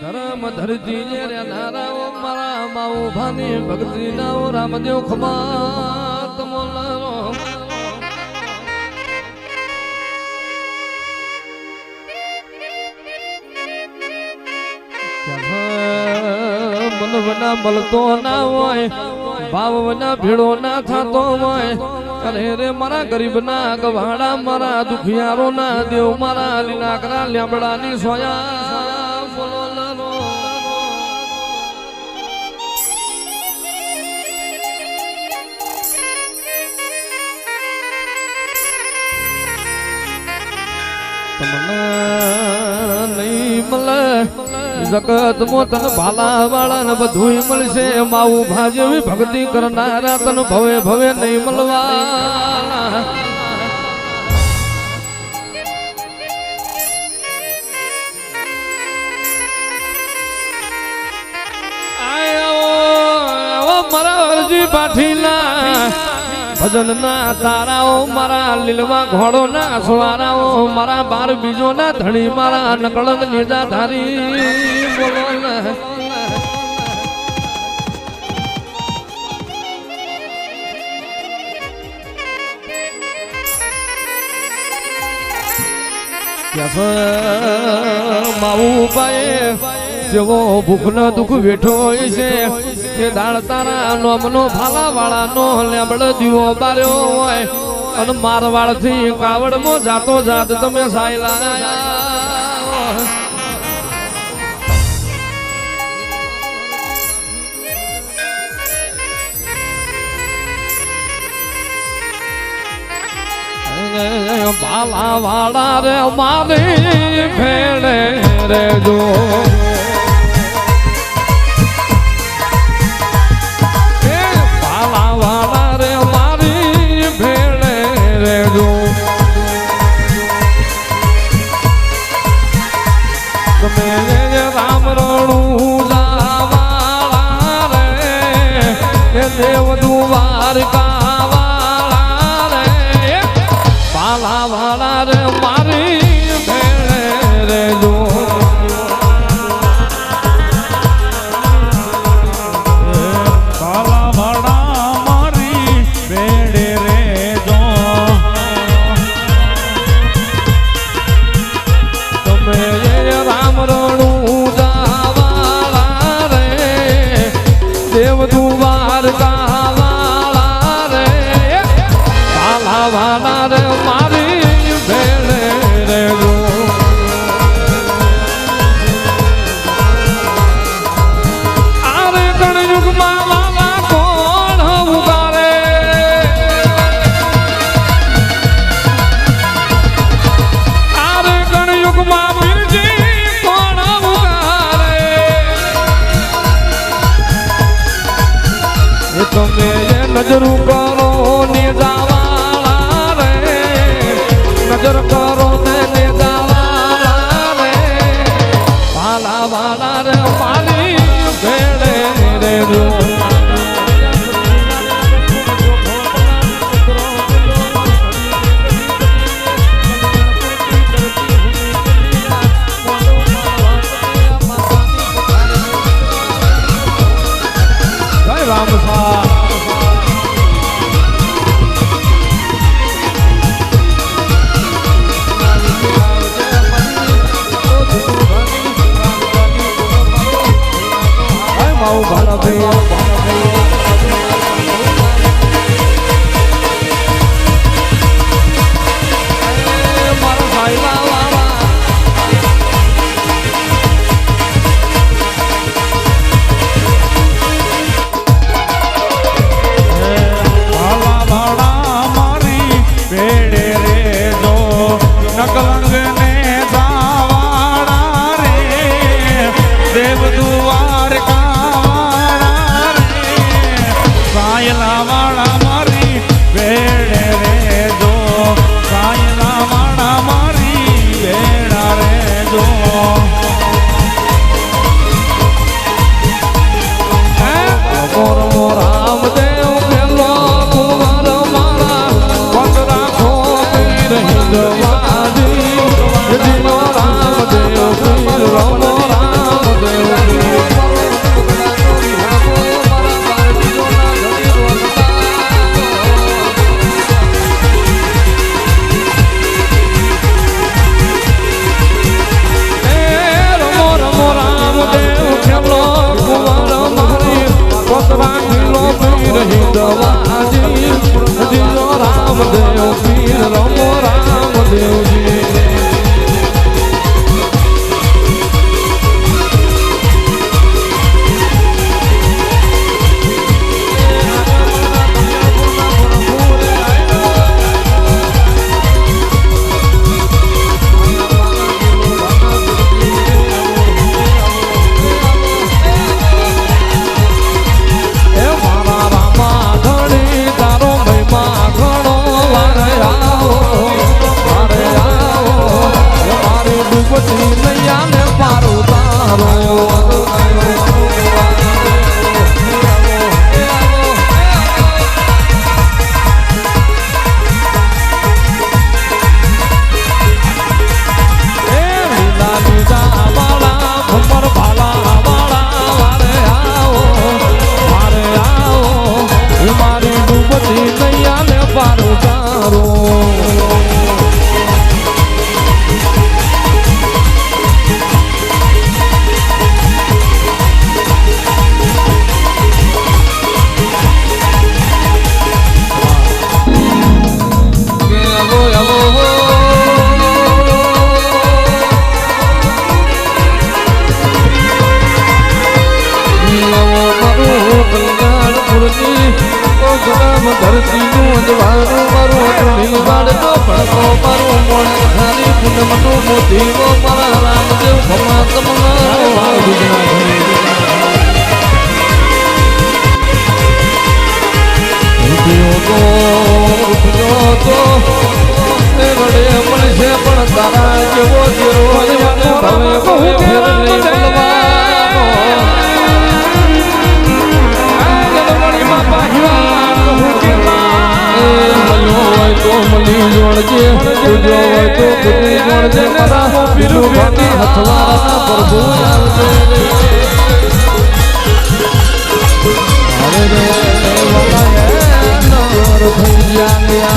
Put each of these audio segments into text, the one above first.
ધર્મ ધરતી રે નારાઓ મારા માઉ ભાની ભક્તિ નાઓ રામદેવ ખમાત મોલારો મનવના મળતો ના હોય ભાવના ભેળો ના થતો હોય અરે રે મારા ગરીબ ના ગવાડા મારા દુખિયારો ના દેવ મારા લીલાકરા લેબડાની સોયા બોલો લાલો તમને નહીં મળે જગત મો તન ભાલા વાળા ને બધું મળશે માવું ભાજવી ભક્તિ કરનારા તન ભવે ભવે નહીં મળવા મારા અરજી પાઠીલા ભજન ના તારાઓ મારા લીલવા ઘોડો ના સવારાઓ મારા બાર બીજો ના ધણી મારા નકળંગ નીજા ધારી બોલો માવું પાયે જેવો ભૂખ ન દુઃખ વેઠો હોય છે એ દાળ તારા નોમનો ભાલા વાળા નો લેબડ દીવો બાર્યો હોય અને મારવાડ થી કાવડ મો જાતો જાત તમે સાયલા ભાલા વાળા રે મારી ભેળે રે જો રામ રણું જાવાળા રે દેવ દ્વારકા વાળા રે પાલા વાળા રે મારી ભેળે રે જો પાલા વાળા મારી ભેળે રે જો તમે રામ રણું જાવાળા રે દેવ દ્વારકા વાળા રે પાલા વાળા રે મારી ભેળે રે જો આરે કળયુગમાં વાલા કોણ ઉગારે આરે કળયુગમાં તમે નજરું કરો ને જાવાળા રે નજર કરો ને જાવાળા રે ભાલા વાળા રે મારી ભેળે રે જો જય રામ સા ભાલા ભાઈ મારા ભાઈ વાવા પાલા વાળા મારી ભેળે રે જો નકલંગ ને જાવાળા રે દેવ દ્વારકા વાળા રે રાખીલો પીર હિંદવાજી જીલો રામદેવ પીર રમો રામદેવજી ધરતી નું અંધવારું મારું ચૂડી વાળતો પડતો મારું મોણ ખાલી પૂનમનો મોતીવો મારા રામદેવ ભમા તમનારો ઉઠ્યો તો એ વડે મળશે પણ તારા જેવો જેવો ભવે ભવે ફેર નહીં મળવાનો મલી જોડજે તુજો હોય તો કુદરી જોડજે મારા પીલું ભાના હથવાના પ્રભુ આવજે અરે રે વાલા હે નર થઈ ગયા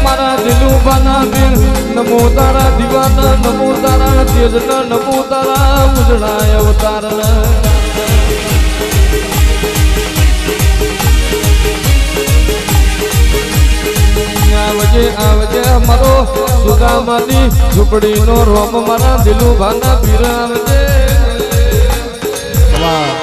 મારા દિલું બાના દિલ નમો તારા દીવાના નમો તારા તેજના નમો તારા ઉજળાય અવતારના આવજે આવજે મારો સુદામાની ઝૂંપડીનો રોમ મારા દિલું બાના પીર આવજે વાહ